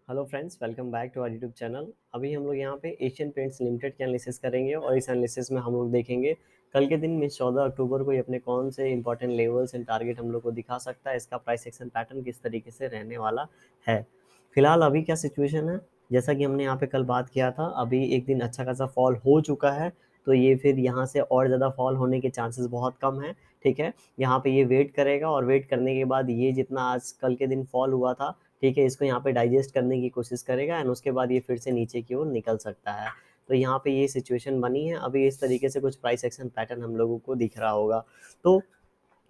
Hello friends, welcome back to our YouTube channel. अभी हम लोग यहाँ पे एशियन पेंट्स लिमिटेड के एनालिसिस करेंगे और इस एनालिसिस में हम लोग देखेंगे कल के दिन में 14 अक्टूबर को ये अपने कौन से इंपॉर्टेंट लेवल्स एंड टारगेट हम लोग को दिखा सकता है, इसका प्राइस एक्शन पैटर्न किस तरीके से रहने वाला है। फिलहाल अभी क्या सिचुएशन है, जैसा कि हमने यहाँ पे कल बात किया था, अभी एक दिन अच्छा खासा फॉल हो चुका है, तो ये फिर यहाँ से और ज़्यादा फॉल होने के चांसेस बहुत कम है। ठीक है, यहाँ पे ये वेट करेगा और वेट करने के बाद ये जितना आज कल के दिन फॉल हुआ था, ठीक है, इसको यहाँ पे डाइजेस्ट करने की कोशिश करेगा एंड उसके बाद ये फिर से नीचे की ओर निकल सकता है। तो यहाँ पे ये सिचुएशन बनी है। अभी इस तरीके से कुछ प्राइस एक्शन पैटर्न हम लोगों को दिख रहा होगा। तो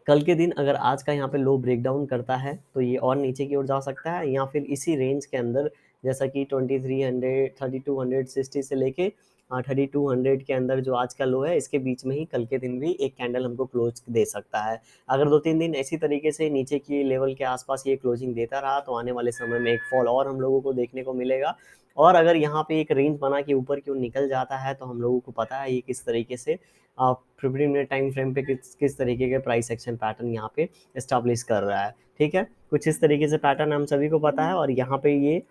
कल के दिन अगर आज का यहाँ पे लो ब्रेकडाउन करता है तो ये और नीचे की ओर जा सकता है, या फिर इसी रेंज के अंदर जैसा कि 2300 3260 से लेके 3200 के अंदर जो आज का लो है, इसके बीच में ही कल के दिन भी एक कैंडल हमको क्लोज दे सकता है। अगर 2-3 दिन इसी तरीके से नीचे की लेवल के आसपास ये क्लोजिंग देता रहा तो आने वाले समय में एक फॉल और हम लोगों को देखने को मिलेगा। और अगर यहाँ पे एक रेंज बना के ऊपर की ओर निकल जाता है तो हम लोगों को पता है ये किस तरीके से 15 मिनट टाइम फ्रेम पे किस तरीके के प्राइस एक्शन पैटर्न यहाँ पे एस्टैब्लिश कर रहा है। ठीक है, कुछ इस तरीके से पैटर्न हम सभी को पता है और यहाँ पे ये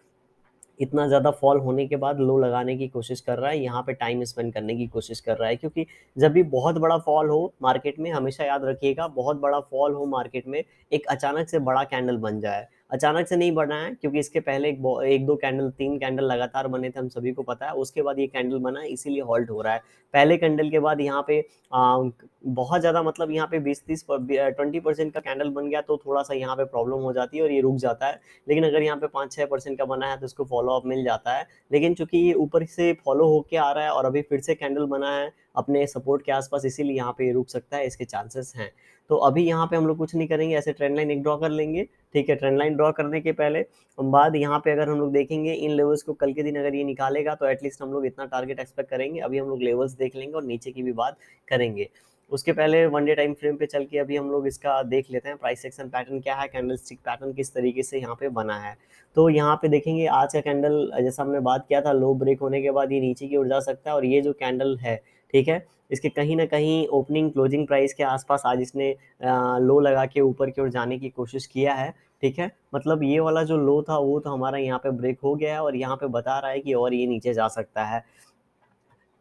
इतना ज़्यादा फॉल होने के बाद लो लगाने की कोशिश कर रहा है, यहाँ पे टाइम स्पेंड करने की कोशिश कर रहा है, क्योंकि जब भी बहुत बड़ा फॉल हो मार्केट में, हमेशा याद रखिएगा, बहुत बड़ा फॉल हो मार्केट में, एक अचानक से बड़ा कैंडल बन जाए, अचानक से नहीं बना है, क्योंकि इसके पहले एक दो कैंडल, 3 कैंडल लगातार बने थे, हम सभी को पता है, उसके बाद ये कैंडल बना है, इसीलिए हॉल्ट हो रहा है। पहले कैंडल के बाद यहाँ पे बहुत ज़्यादा, मतलब यहाँ पे 20-30 20% का कैंडल बन गया तो थोड़ा सा यहाँ पे प्रॉब्लम हो जाती है और ये रुक जाता है। लेकिन अगर यहाँ पे 5-6% का बना है तो इसको फॉलो अप मिल जाता है। लेकिन चूंकि ये ऊपर से फॉलो होके आ रहा है और अभी फिर से कैंडल बना है अपने सपोर्ट के आसपास, इसीलिए यहाँ पे ये रुक सकता है, इसके चांसेस हैं। तो अभी यहाँ पे हम लोग कुछ नहीं करेंगे, ऐसे ट्रेंड लाइन एक ड्रॉ कर लेंगे। ठीक है, ट्रेंड लाइन ड्रॉ करने के पहले हम बाद यहाँ पे अगर हम लोग देखेंगे इन लेवल्स को, कल के दिन अगर ये निकालेगा तो एटलीस्ट हम लोग इतना टारगेट एक्सपेक्ट करेंगे। अभी हम लोग लेवल्स देख लेंगे और नीचे की भी बात करेंगे। उसके पहले वन डे टाइम फ्रेम पे चल के अभी हम लोग इसका देख लेते हैं प्राइस एक्शन पैटर्न क्या है, कैंडलस्टिक पैटर्न किस तरीके से यहाँ पे बना है। तो यहाँ पे देखेंगे आज का कैंडल, जैसा हमने बात किया था, लो ब्रेक होने के बाद ये नीचे की ओर जा सकता है और ये जो कैंडल है, ठीक है, इसके कहीं ना कहीं ओपनिंग क्लोजिंग प्राइस के आसपास आज इसने लो लगा के ऊपर की ओर जाने की कोशिश किया है। ठीक है, मतलब ये वाला जो लो था वो तो हमारा यहाँ पे ब्रेक हो गया है और यहाँ पे बता रहा है कि और ये नीचे जा सकता है।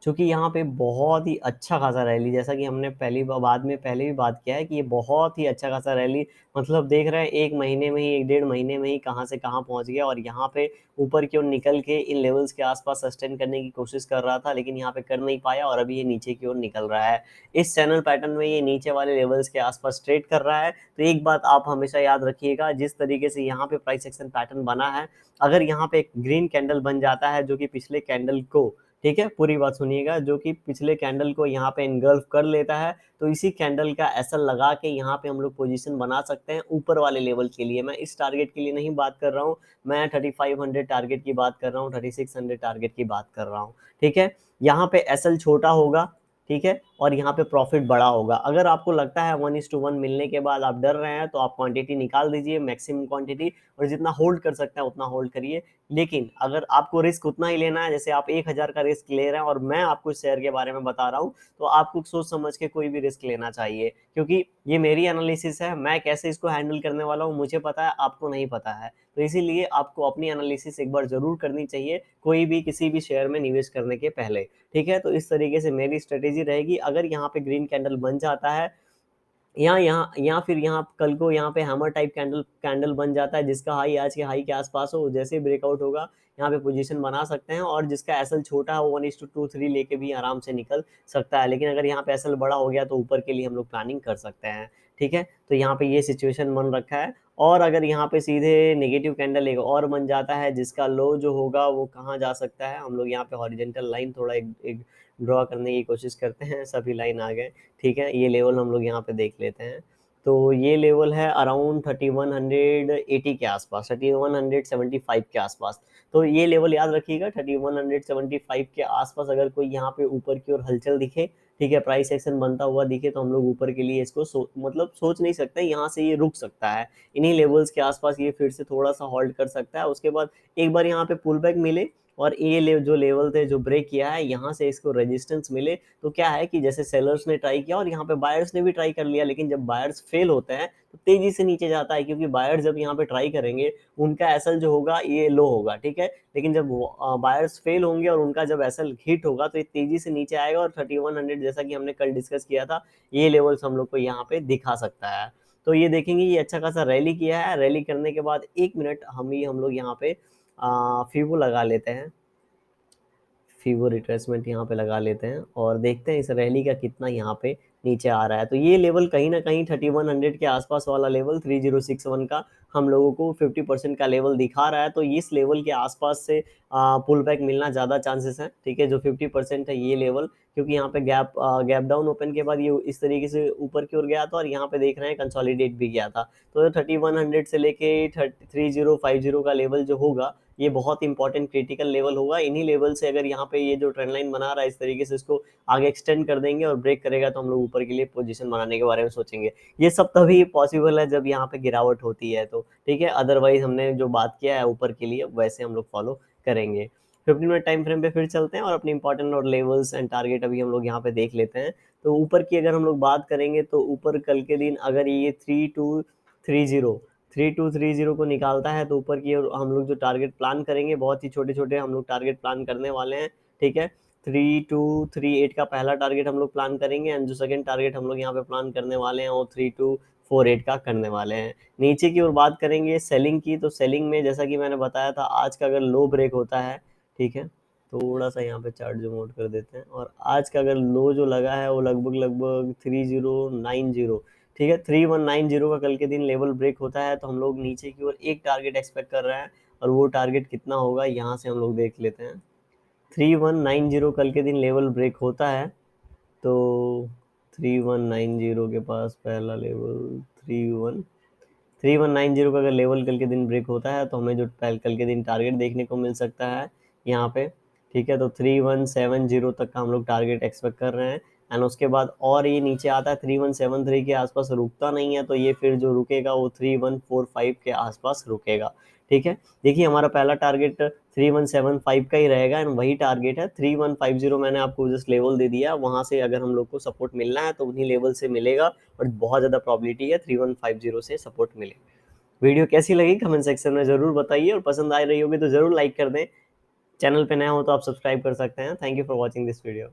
चूँकि यहाँ पे बहुत ही अच्छा खासा रैली, जैसा कि हमने पहली बाद में पहले भी बात किया है कि ये बहुत ही अच्छा खासा रैली, मतलब देख रहे हैं 1 महीने में ही, 1 डेढ़ महीने में ही कहाँ से कहाँ पहुँच गया और यहाँ पे ऊपर की ओर निकल के इन लेवल्स के आसपास सस्टेन करने की कोशिश कर रहा था, लेकिन यहाँ पे कर नहीं पाया और अभी ये नीचे की ओर निकल रहा है। इस चैनल पैटर्न में ये नीचे वाले लेवल्स के आसपास ट्रेड कर रहा है। तो एक बात आप हमेशा याद रखिएगा, जिस तरीके से यहाँ पे प्राइस एक्शन पैटर्न बना है, अगर यहाँ पे एक ग्रीन कैंडल बन जाता है जो कि पिछले कैंडल को, ठीक है, पूरी बात सुनिएगा, जो कि पिछले कैंडल को यहाँ पे इनगल्फ कर लेता है, तो इसी कैंडल का एसएल लगा के यहाँ पे हम लोग पोजीशन बना सकते हैं ऊपर वाले लेवल के लिए। मैं इस टारगेट के लिए नहीं बात कर रहा हूँ, मैं 3500 टारगेट की बात कर रहा हूँ, 3600 टारगेट की बात कर रहा हूँ। ठीक है, यहाँ पे एसएल छोटा होगा, ठीक है, और यहाँ पे प्रॉफिट बड़ा होगा। अगर आपको लगता है 1:1 मिलने के बाद आप डर रहे हैं तो आप क्वांटिटी निकाल दीजिए, मैक्सिमम क्वांटिटी, और जितना होल्ड कर सकते हैं उतना होल्ड करिए। लेकिन अगर आपको रिस्क उतना ही लेना है, जैसे आप 1000 का रिस्क ले रहे हैं और मैं आपको इस शेयर के बारे में बता रहा हूँ, तो आपको सोच समझ के कोई भी रिस्क लेना चाहिए, क्योंकि ये मेरी एनालिसिस है, मैं कैसे इसको हैंडल करने वाला हूँ मुझे पता है, आपको नहीं पता है। तो इसीलिए आपको अपनी एनालिसिस एक बार जरूर करनी चाहिए कोई भी किसी भी शेयर में निवेश करने के पहले। ठीक है, तो इस तरीके से मेरी स्ट्रेटेजी रहेगी। अगर यहाँ पे ग्रीन कैंडल बन जाता है, या फिर यहाँ कल को यहाँ पे हैमर टाइप कैंडल कैंडल बन जाता है जिसका हाई आज के हाई के आसपास हो, जैसे ही ब्रेकआउट होगा यहाँ पे पोजीशन बना सकते हैं, और जिसका एसएल छोटा है वो 1:2-3 लेके भी आराम से निकल सकता है। लेकिन अगर यहाँ पे एसएल बड़ा हो गया तो ऊपर के लिए हम लोग प्लानिंग कर सकते हैं। ठीक है, तो यहाँ पे ये सिचुएशन बन रखा है। और अगर यहाँ पे सीधे नेगेटिव कैंडल एक और बन जाता है जिसका लो जो होगा वो कहाँ जा सकता है, हम लोग यहाँ पे हॉरिजेंटल लाइन थोड़ा एक ड्रॉ करने की कोशिश करते हैं, सभी लाइन आ गए। ठीक है, ये लेवल हम लोग यहाँ पे देख लेते हैं। तो ये लेवल है अराउंड 3180 के आसपास, 3175 के आसपास। तो ये लेवल याद रखिएगा, 3175 के आसपास अगर कोई यहाँ पे ऊपर की ओर हलचल दिखे, ठीक है, प्राइस एक्शन बनता हुआ दिखे, तो हम लोग ऊपर के लिए इसको मतलब सोच नहीं सकते, यहाँ से ये रुक सकता है। इन्हीं लेवल्स के आसपास ये फिर से थोड़ा सा होल्ड कर सकता है, उसके बाद एक बार यहाँ पे पुल बैक मिले और ये जो लेवल थे जो ब्रेक किया है, यहाँ से इसको रेजिस्टेंस मिले तो क्या है कि जैसे सेलर्स ने ट्राई किया और यहाँ पे बायर्स ने भी ट्राई कर लिया, लेकिन जब बायर्स फेल होते हैं तो तेजी से नीचे जाता है, क्योंकि बायर्स जब यहाँ पे ट्राई करेंगे उनका एसएल जो होगा ये लो होगा, ठीक है। लेकिन जब बायर्स फेल होंगे और उनका जब एसएल हिट होगा तो ये तेजी से नीचे आएगा, और 3100 जैसा कि हमने कल डिस्कस किया था, ये लेवल्स हम लोग को यहाँ पे दिखा सकता है। तो ये देखेंगे ये अच्छा खासा रैली किया है। रैली करने के बाद 1 मिनट हम लोग यहाँ पे फीवो लगा लेते हैं, फीवो रिट्रेसमेंट यहाँ पे लगा लेते हैं और देखते हैं इस रैली का कितना यहाँ पे नीचे आ रहा है। तो ये लेवल कहीं ना कहीं 3100 के आसपास वाला लेवल 3061 का हम लोगों को 50% का लेवल दिखा रहा है। तो इस लेवल के आसपास से पुल बैक मिलना ज़्यादा चांसेस है, ठीक है। जो 50% है ये लेवल, क्योंकि यहाँ पे गैप डाउन ओपन के बाद ये इस तरीके से ऊपर की ओर गया था और यहाँ पे देख रहे हैं कंसोलिडेट भी गया था। तो 3100 से लेके 3050 का लेवल जो होगा ये बहुत इंपॉर्टेंट क्रिटिकल लेवल होगा। इन्हीं लेवल से अगर यहाँ पे ये जो ट्रेंड लाइन बना रहा है इस तरीके से इसको आगे एक्सटेंड कर देंगे और ब्रेक करेगा तो हम लोग ऊपर के लिए पोजीशन बनाने के बारे में सोचेंगे। ये सब तभी पॉसिबल है जब यहाँ पे गिरावट होती है, तो ठीक है। अदरवाइज हमने जो बात किया है ऊपर के लिए वैसे हम लोग फॉलो करेंगे। 15 मिनट टाइम फ्रेम पे फिर चलते हैं और अपने इंपॉर्टेंट और लेवल्स एंड टारगेट अभी हम लोग यहाँ पे देख लेते हैं। तो ऊपर की अगर हम लोग बात करेंगे तो ऊपर कल के दिन अगर ये 3230 को निकालता है तो ऊपर की हम लोग जो टारगेट प्लान करेंगे, बहुत ही छोटे छोटे हम लोग टारगेट प्लान करने वाले हैं, ठीक है। 3238 का पहला टारगेट हम लोग प्लान करेंगे एंड जो सेकंड टारगेट हम लोग यहाँ पे प्लान करने वाले हैं वो 3248 का करने वाले हैं। नीचे की ओर बात करेंगे सेलिंग की, तो सेलिंग में जैसा कि मैंने बताया था आज का अगर लो ब्रेक होता है, ठीक है, थोड़ा सा यहाँ पे चार्ट जूम आउट कर देते हैं, और आज का अगर लो जो लगा है वो लगभग लगभग 3090, ठीक है, 3190 का कल के दिन लेवल ब्रेक होता है तो हम लोग नीचे की ओर एक टारगेट एक्सपेक्ट कर रहे हैं, और वो टारगेट कितना होगा यहाँ से हम लोग देख लेते हैं। 3190 कल के दिन लेवल ब्रेक होता है तो 3190 के पास पहला लेवल 3190 का अगर लेवल कल के दिन ब्रेक होता है तो हमें जो कल के दिन टारगेट देखने को मिल सकता है यहाँ पे, ठीक है। तो 3170 तक का हम लोग टारगेट एक्सपेक्ट कर रहे हैं एंड उसके बाद और ये नीचे आता है 3173 के आसपास, रुकता नहीं है तो ये फिर जो रुकेगा वो 3145 के आसपास रुकेगा, ठीक है। देखिए हमारा पहला टारगेट 3175 का ही रहेगा एंड वही टारगेट है 3150, मैंने आपको जस्ट लेवल दे दिया, वहां से अगर हम लोग को सपोर्ट मिलना है तो उन्हीं लेवल से मिलेगा, और बहुत ज़्यादा प्रॉबिलिटी है 3150 से सपोर्ट मिले। वीडियो कैसी लगी कमेंट सेक्शन में ज़रूर बताइए, और पसंद आ रही होगी तो ज़रूर लाइक कर दें। चैनल पे नया हो तो आप सब्सक्राइब कर सकते हैं। Thank you for watching this video.